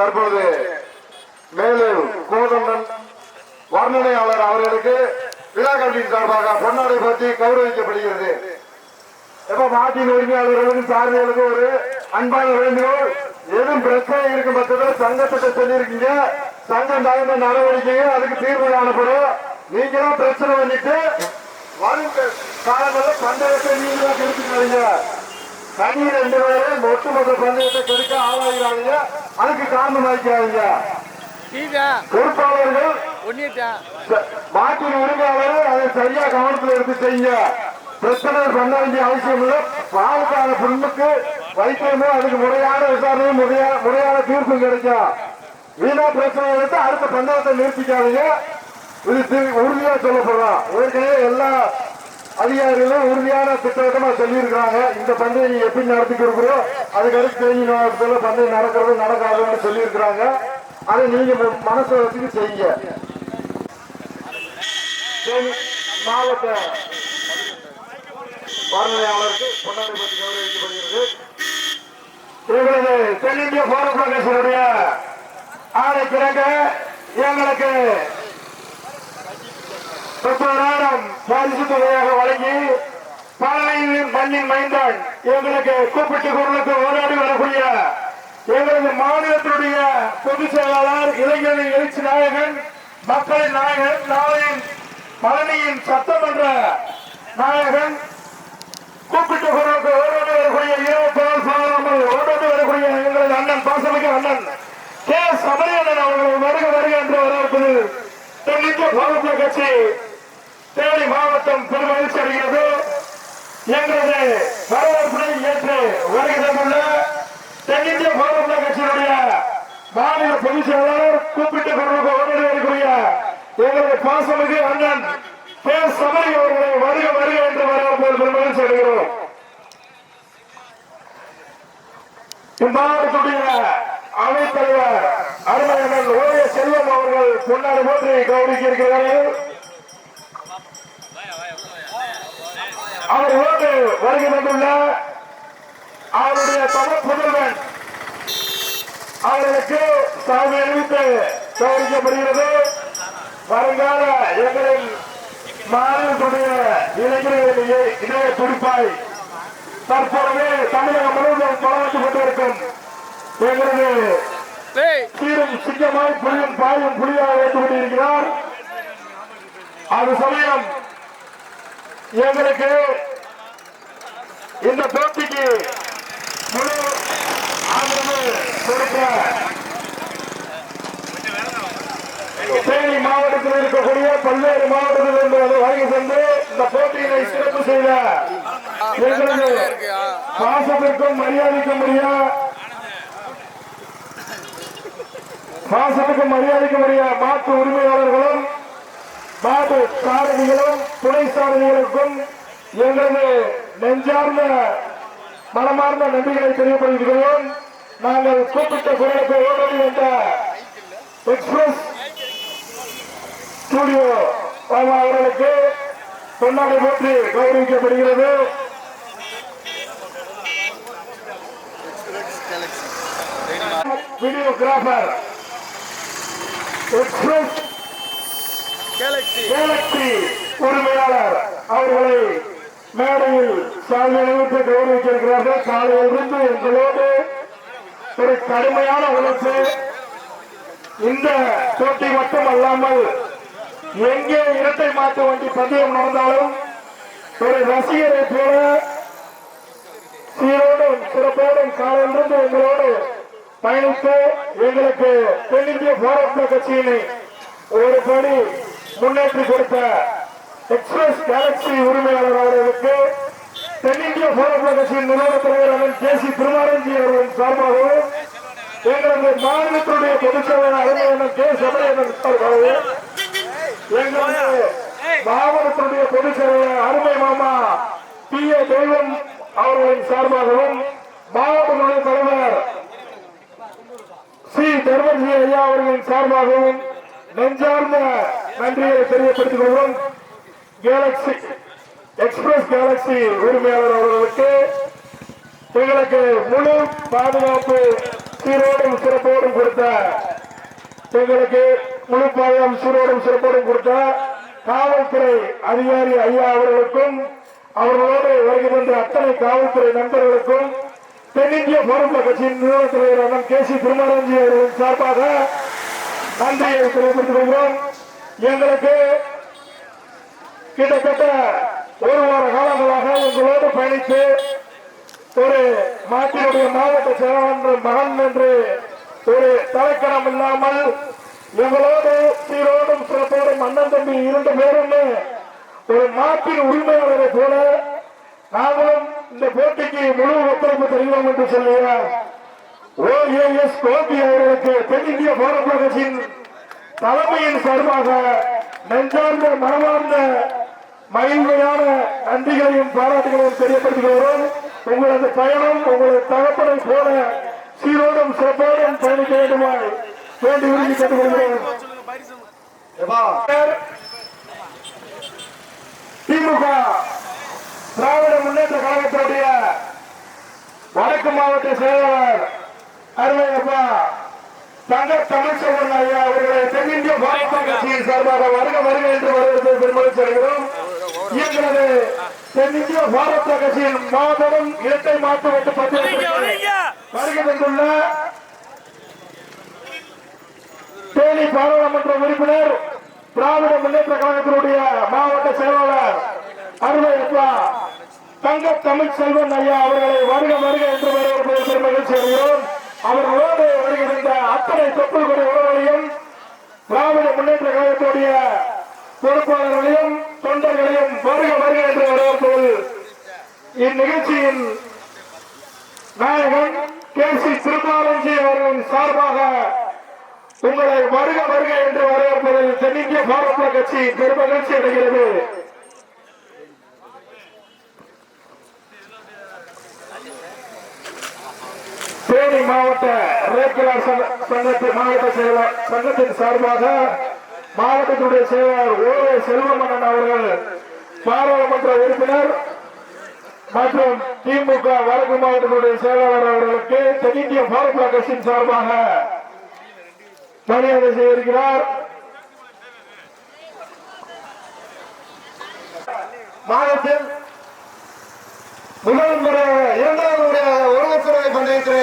தற்போது மேலும் கோதண்டன் வர்ணனையாளர் அவர்களுக்கு விழா கமிட்டியின் சார்பாக பொன்னாடை பற்றி கௌரவிக்கப்படுகிறது. எப்ப மாட்டின் உரிமையாளர்களுக்கும் சார்பிகளுக்கும் ஒரு அன்பான வேண்டுகோள். எதுவும் பிரச்சனை இருக்கும் பட்சத்தில் சங்கத்திட்ட சொல்லியிருக்கீங்க. சங்கம் தகுந்த நடவடிக்கையும் அதுக்கு தீர்வு காணப்படும். நீங்களும் பிரச்சனை பண்ணிட்டு வரும் காலங்களில் பந்தயத்தை நீங்களா கெடுத்துக்காதீங்க. தனி 2 பேரும் ஒட்டுமொத்த பந்தயத்தை கெடுக்க ஆளாகிறாங்க. அதுக்கு காரணம் ஆகிக்கிறாங்க. பொறுப்பாளர்கள் மாட்டின் உரிமையாளர் அதை சரியா கவனத்தில் எடுத்து செய்யுங்க. பிரச்சனை பண்ண வேண்டிய அவசியம் இல்லை. பாலுக்கான புண்ணுக்கு வைத்தியமோ அதுக்கு முறையான விசாரணையும் முறையான தீர்ப்பும் கிடைக்கும். வீணா பிரச்சனை எடுத்து அடுத்த பந்தயத்தை நிறுத்திக்காதீங்க. இது உறுதியா சொல்லப்படுறோம். ஏற்கனவே எல்லா அதிகாரிகளும் உறுதியான திட்டமா சொல்லியிருக்கிறாங்க. இந்த பந்தயம் எப்படி நடத்தி கொடுக்குறோம் அதுக்கடுத்து தேனி மாவட்டத்தில் பந்தயம் நடக்கிறது நடக்காதுன்னு சொல்லியிருக்கிறாங்க. அதை நீங்க மனசை வச்சுட்டு செய்யுங்க. மாவட்ட பார்வையாளருக்கு பொன்னாடை பற்றி கௌரவிக்கப்படுகிறது. எங்களது தென்னிந்திய போராட்ட கட்சியினுடைய ஆணைக்கிறங்க எங்களுக்கு 30,000 பரிசு தொகையாக வழங்கி பாளையின் மண்ணின் மைந்தான் எங்களுக்கு கூப்பிட்டு குரலுக்கு போராடி வரக்கூடிய எங்களது மாநிலத்தினுடைய பொதுச் செயலாளர் இளைஞரின் எழுச்சி நாயகன் மக்களின் நாயகன் நாளையின் பழனியின் சட்டமன்ற நாயகன் கூப்பிட்டு குரலுக்கு ஓடோடு வரக்கூடிய ஓடோடு வரக்கூடிய எங்களது அண்ணன் பாசமிக்க அண்ணன் கே சபரியண்ணன் அவர்கள் வருக வருக என்று வரவேற்பது தென்னிந்திய போராட்ட கட்சி தேனி மாவட்டம் பெருமகிழ்ச்சி அடைகிறது. எங்களது வரவேற்பினை ஏற்று வருகிறதுள்ள தென்னிந்திய போராட்ட கட்சியினுடைய மாநில பொதுச் செயலாளர் கூப்பிட்டு குரலுக்கு ஓடோடு வரக்கூடிய எங்களது பாசமிகு அண்ணன் கே சபரி அவர்களை வருக வருக என்று வரவேற்பது பெருமகிழ்ச்சி அடைகிறோம். இம்மாவட்டத்துடைய அவைத் தலைவர் அருமையண்ணன் ஓய செல்வம் அவர்கள் பொன்னாடை போற்றி கௌரவிக்க இருக்கிறார்கள். அவர்களோடு வருகை வந்துள்ள அவருடைய தமிழ் புதல்வன் அவர்களுக்கு சாமி அறிவித்து கௌரவிக்கப்படுகிறது. வருங்கால எங்களின் மாநிலத்துடைய இளைஞர்களின் இதய துடிப்பாய் தற்போது தமிழகம் முழுவதும் பலவற்றுக் கொண்டிருக்கும் எங்களது சீரும் சிங்கமாய் புலியும் பாயும் புலியாக வைத்துக் கொண்டிருக்கிறார். அது சமயம் எங்களுக்கு இந்த போட்டிக்கு முழு ஆதரவு கொடுக்க தேனி மாவட்டத்தில் இருக்கக்கூடிய பல்வேறு மாவட்டத்தில் இருந்து வருகை சென்று இந்த போட்டியினை சிறப்பு செய்த எங்களது பாசத்திற்கும் மரியாதைக்கும் உரிய மாட்டு உரிமையாளர்களும் மாட்டு சாரதிகளும் துணை சாரதிகளுக்கும் எங்களது நெஞ்சார்ந்த மனமார்ந்த நன்றிகளை தெரியப்படுத்துகிறோம். நாங்கள் கூப்பிட்ட குரலுக்கு ஓடோடி வந்த எக்ஸ்பிரஸ் ஸ்டுடியோ அவர்களுக்கு பொன்னாடை போற்றி கௌரவிக்கப்படுகிறது. வீடியோகிராபர் எக்ஸ்பிரஸ் கேலக்சி உரிமையாளர் அவர்களை மேடையில் சாலை அணிவித்து கௌரவிக்கிறார்கள். காலையிலிருந்து எங்களோடு ஒரு கடுமையான உழைப்பு. இந்த போட்டி மட்டும் அல்லாமல் எங்கே இரட்டை மாட்டு வண்டி பந்தயம் நடந்தாலும் ஒரு ரசிகரை போல சீரோடும் சிறப்போடும் காலையிலிருந்து எங்களோடு பயணித்து எங்களுக்கு தென்னிந்திய போராட்ட கட்சியினை ஒரு படி முன்னேற்றி கொடுத்த எக்ஸ்பிரஸ் கேலக்சி உரிமையாளர் அவர்களுக்கு தென்னிந்திய போராட்ட கட்சியின் நிறுவன தலைவர் கே சி திருமாரஞ்சி அவர்களின் சார்பாகவும் எங்களது மாநிலத்துடைய பொதுச் செயலாளர் அருமையண்ணன் கே சபரியண்ணன் சார்பாகவும் எங்களது மாவட்டத்துடைய பொதுச் செயலாளர் அருமை மாமா பி ஏ தெய்வம் அவர்களின் சார்பாகவும் மாவட்ட தலைவர் சி தர்மஜி ஐயா அவர்களின் சார்பாகவும் நெஞ்சார்ந்த நன்றியை தெரியப்படுத்திக் கொள்வோம். கேலக்சி எக்ஸ்பிரஸ் கேலக்சி உரிமையாளர் அவர்களுக்கு எங்களுக்கு முழு பாதுகாப்பு சீரோடும் சிறப்போடும் கொடுத்த கொடுத்த எங்களுக்கு முழுப்பாயம் சீரோடும் சிறப்போடும் கொடுத்த காவல்துறை அதிகாரி ஐயா அவர்களுக்கும் அவர்களோடு வருகை தந்த அத்தனை காவல்துறை நண்பர்களுக்கும் தென்னிந்திய போராட்ட கட்சியின் நிறுவன தலைவர் அண்ணன் கே.சி. திருமாராஞ்சி அவர்களின் சார்பாக நன்றியை தெரிவித்துக் கொள்கிறோம். எங்களுக்கு கிட்டத்தட்ட ஒரு வார காலங்களாக எங்களோடு பயணித்து ஒரு மாட்டினுடைய மாவட்ட செயலாளர் மகன் என்று ஒரு தலைக்கணம் இல்லாமல் எங்களோடு சீரோடும் சிறப்போடும் அண்ணன் தம்பி 2 பேரும் ஒரு மாட்டின் உரிமையாளரை போல நாங்களும் இந்த போட்டிக்கு முழு ஒத்துழைப்பு தருவோம் என்று சொல்லிய OAS கோபி அவர்களுக்கு தென்னிந்திய போராட்ட கட்சியின் தலைமையின் சார்பாக நெஞ்சார்ந்த மனமார்ந்த மகிழ்மையான நன்றிகளையும் பாராட்டுகளையும் தெரியப்படுத்துகிறோம். உங்களது பயணம் உங்களது தகப்பனை போல சீரோடும் சிறப்போடும் பயணிக்க வேண்டுமாய் வேண்டி விரும்பி கேட்டுக்கொள்கிறோம். திமுக திராவிட முன்னேற்ற கழகத்துடைய வடக்கு மாவட்ட செயலாளர் அருமையப்பா தங்க தமிழ்ச்செல்வன் ஐயா அவர்களை தென்னிந்திய பாரத கட்சியின் சார்பாக வருக என்று வரவேற்பை பெருமளவு செய்கிறோம். எங்களது தென்னிந்திய பாரத கட்சியின் மாபெரும் இரட்டை மாற்று வெட்டு பத்திரிகை வருகை தந்துள்ள தேனி பாராளுமன்ற உறுப்பினர் திராவிட முன்னேற்ற கழகத்தினுடைய மாவட்ட செயலாளர் அருமையப்பா தங்க தமிழ்ச்செல்வன் ஐயா அவர்களை வருக என்று வரவேற்பதை பெருமகிழ்ச்சி அடைகிறோம். அவர்களோடு வருகின்ற அத்தனை தொப்புள்கொடி உறவுகளையும் திராவிட முன்னேற்ற கழகத்துடைய பொறுப்பாளர்களையும் தொண்டர்களையும் வருக என்று வரவேற்பதில் இந்நிகழ்ச்சியின் நாயகன் கே.சி. திருமாராஞ்சி அவர்களின் சார்பாக உங்களை வருக என்று வரவேற்பதில் தென்னிந்திய பாரத கட்சி பெருமகிழ்ச்சி அடைகிறது. தேனி மாவட்ட ரேக்கலார் சங்கத்தின் சார்பாக மாவட்டத்துடைய செயலாளர் ஓ. செல்வமணன் அவர்கள் பாராளுமன்ற உறுப்பினர் மற்றும் திமுக வடக்கு மாவட்டத்துடைய செயலாளர் அவர்களுக்கு தென்னிந்திய பாரத கட்சியின் சார்பாக மரியாதை செய்திருக்கிறார். மாதத்தில் முதல் முறையாக 2வது முறையாக உலகத்துறை பந்தயத்தை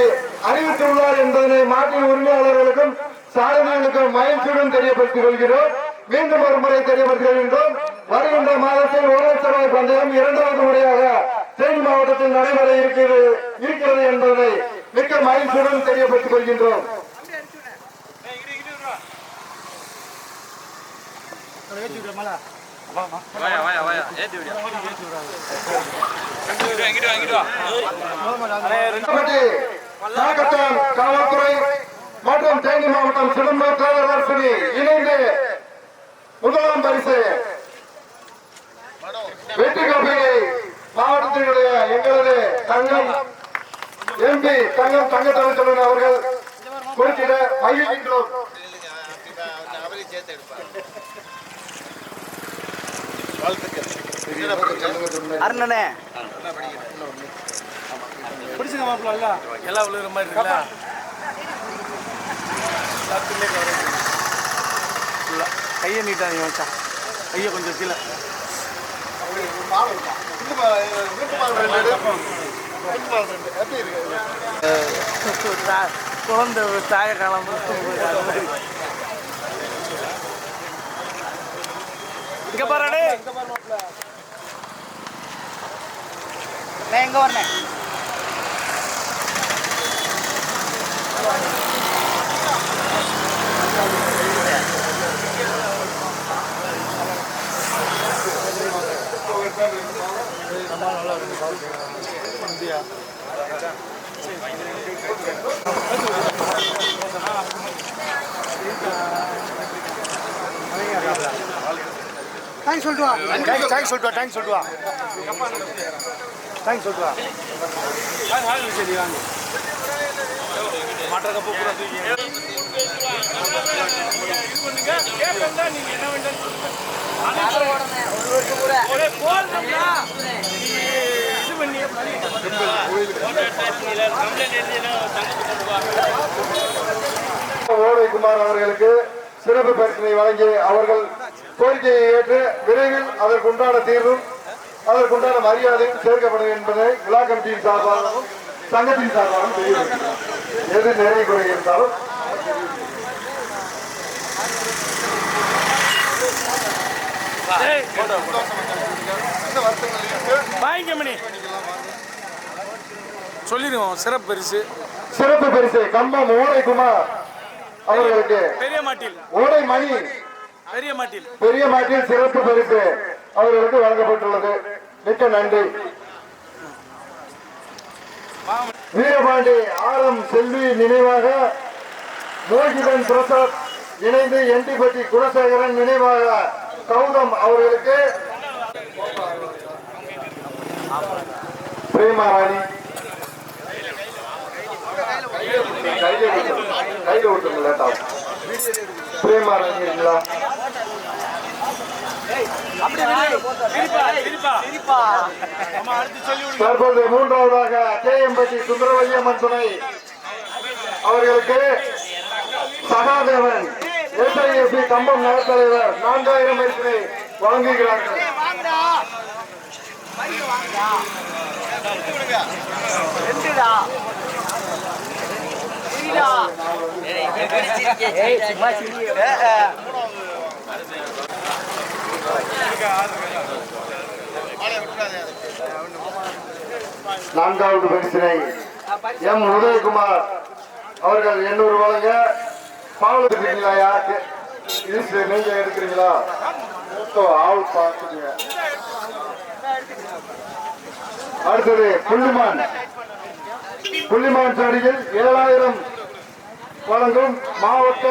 அறிவித்துள்ளார் என்பதனை மாட்டின் உரிமையாளர்களுக்கும் சாரதிகளுக்கும் மகிழ்ச்சியுடன் தெரியப்படுத்திக் கொள்கிறோம். மீண்டும் ஒரு முறை தெரியப்படுத்துகின்றோம். வருகின்ற மாதத்தில் உலகத்துறை பந்தயம் 2வது முறையாக தேனி மாவட்டத்தில் நடைபெற இருக்கிறது என்பதனை மிக்க மகிழ்ச்சியுடன் தெரியப்படுத்திக் கொள்கின்றோம். காவல்துறை மற்றும் தேனி மாவட்டம் சிதம்பரம் காவலரசனி இணைந்து முதலாம் பரிசு வெற்றி கோப்பையை மாவட்டத்தினுடைய எங்களது தங்கம் எம்பி தங்க தமிழ்ச்செல்வன் அவர்கள் குறிப்பிட மகிழ்கின்றோம். அருணனே பிடிச்சுங்க மாப்பிள்ள எல்லாம் விழுகிற மாதிரி இருக்குல்ல. கையை நீட்டாங்க வச்சா கையை கொஞ்சம் கீழே குழந்தை தாய காலம் இங்க பாரு எங்க வரேன் இந்தியா தேங்க்ஸ் சொல்லிட்டு வா. தேங்க்ஸ் சொல்லிட்டு வா. தேங்க்ஸ் சொல்லிட்டு வா. தேங்க்ஸ் சொல்லிட்டு வா. சரி வாங்க மாட்டை கப்பு பூரா தூக்கி நீங்க என்ன வேண்டாம் மோனைக்குமார் அவர்களுக்கு சிறப்பு பரிசினை வழங்கி அவர்கள் கோரிக்கையை ஏற்று விரைவில் அதற்குண்டான தீர்வும் அதற்குண்டான மரியாதையும் சேர்க்கப்படும் என்பதை விழா கமிட்டியின் சார்பாகவும் சங்கத்தின் சார்பாகவும் தெரிவிக்கிறோம். எது நிறைய குறை இருந்தாலும் சொல்லிடுவோம். சிறப்பு பரிசு கம்பம் ஓடைக்குமார் அவர்களுக்கு பெரிய மாட்டில் ஓடை மணி பெரிய மாட்டில் சிறப்பு பரிசு அவர்களுக்கு வழங்கப்பட்டுள்ளது. மிக்க நன்றி. வீரபாண்டி ஆரம் செல்வி நினைவாக மோகிதன் பிரசாத் இணைந்து எண்டிப்பட்டி குணசேகரன் நினைவாக கௌதம் அவர்களுக்கு பிரேமாராணி கையில விட்டுருங்க லேட்டா பிரேமாராணி இருக்கீங்களா? தற்போது மூன்றாவதாக கேஎம்பட்டி சுந்தரவல்லியம்மன் துணை அவர்களுக்கு சகாதேவன் ஏஐஎஸ்சி கம்பம் நகர்த்தலைவர் 4000 பரிசினை வழங்குகிறார்கள். நான்காவது பரிசினை எம் உதயகுமார் அவர்கள் 800 வழங்க பாவல் இருக்கீங்களா? நீங்க எடுக்கிறீங்களா? ஆள் பார்த்துங்க. அடுத்தது புள்ளிமான் சாடியில் 7000 வழங்கும் மாவட்ட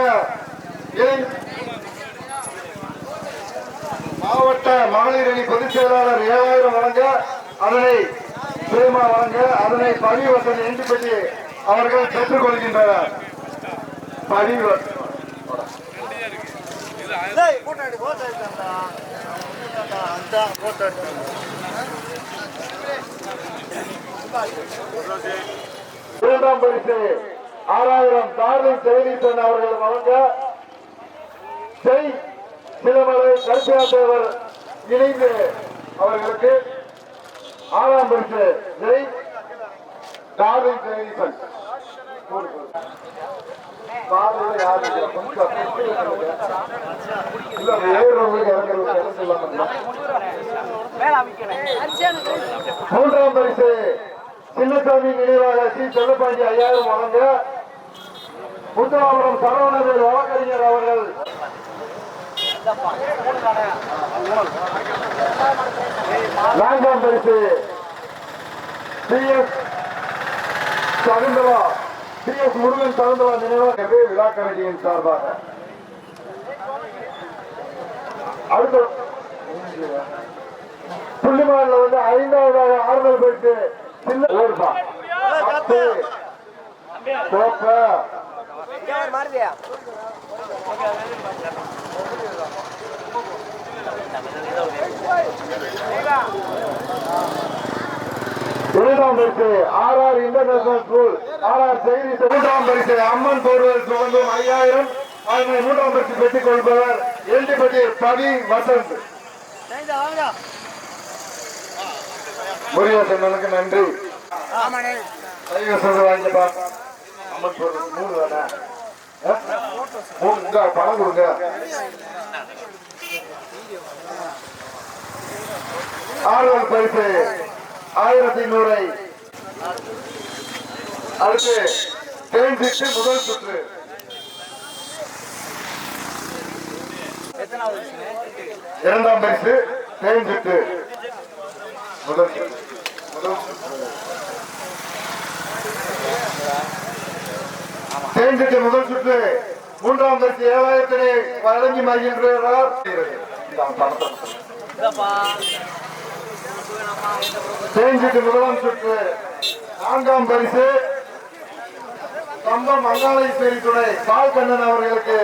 மகளிர் அணி பொதுச் செயலாளர் 7000 வழங்க அதனை பிரேமா வழங்க அதனை பதிவசன் எண்டிப்பட்டி அவர்கள் பெற்றுக் கொள்கின்றனர். இரண்டாம் பரிசு 6000 டார்லிங் ஜெயலீசன் அவர்கள் வழங்க சிலமலை கருப்பியா தேவர் இணைந்து அவர்களுக்கு 6ஆம் பரிசு டார்லிங் ஜெயலீசன். மூன்றாம் பரிசு சின்னசாமி நினைவாக சி செல்லப்பாண்டி 5000 வழங்க முத்துராபுரம் சரவணவேல் வழக்கறிஞர் அவர்கள் 4ஆம் பரிசு PS முருகன் சகுந்தலா நினைவாக விழா கமிட்டியின் சார்பாக அடுத்த புள்ளிமான்ல 5ஆவதாக ஆறுதல் பரிசு சின்ன ஓர்பா இரண்டாம் பரிசு RR இன்டர்நேஷனல் ஸ்கூல் RR செய்தி. மூன்றாம் பரிசு அம்மன் போர்வல் வழங்கும் 5000 அதனை மூன்றாம் பரிசு பெற்றுக் கொள்பவர் எண்டிப்பட்டி பவி வசந்த். முருகேசனுக்கு நன்றி. வாங்கிப்பா அம்மன் போர்வல் 3 தானே பணம் கொடுங்க. ஆறுதல் பரிசு 1100 அடுத்து தேன்சிட்டு முதல் சுற்று. இரண்டாம் பரிசு தேன்சிட்டு முதல் தேன்சிட்டு முதல் சுற்று. மூன்றாம் பரிசு 7000 வழங்கி மகிழ்கிறார். தேஞ்சிட்டு முதலாம் சுற்று. 4ஆம் பரிசு கம்பம் மங்காளேஸ்வரி துணை பால்கண்ணன் அவர்களுக்கு.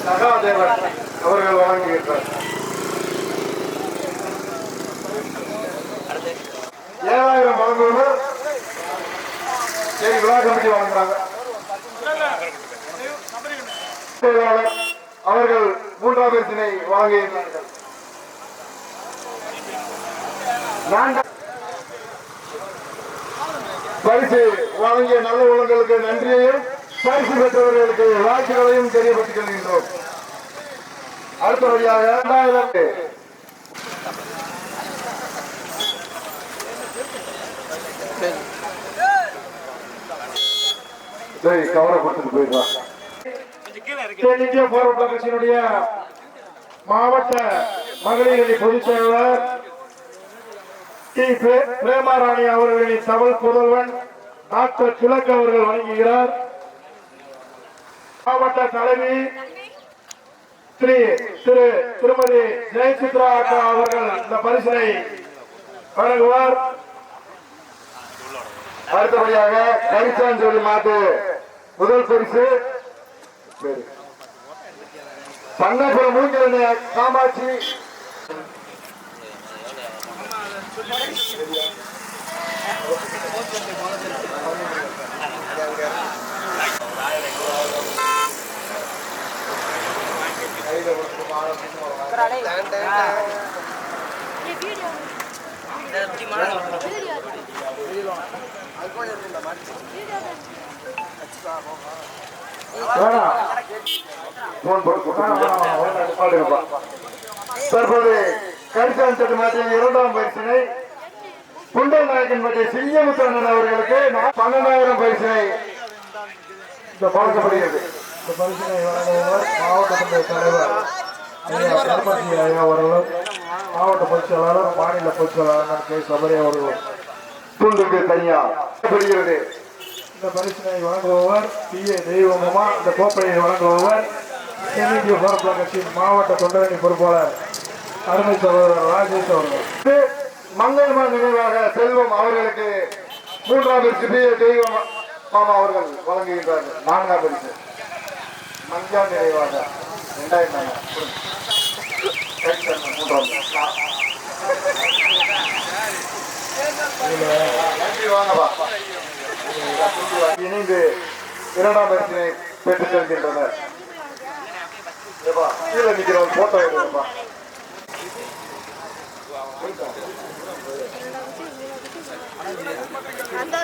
சகாதேவன் அவர்கள் வழங்குகின்றார். 7000 வழங்குவவர் சரி விழா கமிட்டி வழங்குறாங்க. செயலாளர் அவர்கள் 3ஆம் பரிசினை வழங்குகின்றார்கள். பரிசு வழங்கிய நல்ல உள்ளங்களுக்கு நன்றியையும் பரிசு பெற்றவர்களுக்கு வாழ்த்துக்களையும் தெரியப்பட்டுக் கொள்கின்றோம். அடுத்தபடியாக 2000 கவரப்பட்டு போயிடுவாங்க. இந்திய போராட்ட கட்சியினுடைய மாவட்ட மகளிர் அணி பொதுச் செயலாளர் டி. பிரேமாராணி அவர்களின் தமிழ் புதல்வன் டாக்டர் திலக் அவர்கள் வழங்குகிறார். மாவட்ட தலைவி திருமதி ஜெயசித்ரா அக்கா அவர்கள் இந்த பரிசினை வழங்குவார். அடுத்தபடியாக கரிசாஞ்சோலி மாட்டு முதல் பரிசு பண்ணப்புறம் மூங்கில காமாட்சி தற்போது கரிசாஞ்சோலி மாட்டின் 2ஆம் பரிசினை குண்டல் நாயக்கன் பற்றிய சிங்கமுத்தண்ணன் அவர்களுக்கு 12,000 பரிசினை வழங்கப்படுகிறது. இந்த பரிசினை வழங்குபவர் மாவட்ட தலைவர் கணபதி ஐயா அவர்களும் மாவட்ட பொதுச் செயலாளர் மாநில பொதுச் செயலாளர் கே. சபரி அவர்களும் துண்டுக்கு தனியாகிறது. இந்த பரிசினை வழங்குபவர் பி. ஏ. தெய்வமா. இந்த கோப்பையை வழங்குபவர் தென்னிந்திய போராட்ட கட்சியின் மாவட்ட தொண்டரணி பொறுப்பாளர் அருமை சகோதரர் ராஜேஷ் அவர்கள். மங்களமான நினைவாக செல்வம் அவர்களுக்கு 3ஆம் பரிசு பி. ஏ. தெய்வம் மாமா அவர்கள் வழங்குகின்றார்கள். 4ஆம் பரிசு மஞ்சள் நினைவாக 2000 இணைந்து 2ஆம் பரிசினை பெற்றுச் செல்கின்றனர். கீழே நிற்கிறவங்க போட்டோ எடுப்பா. அந்த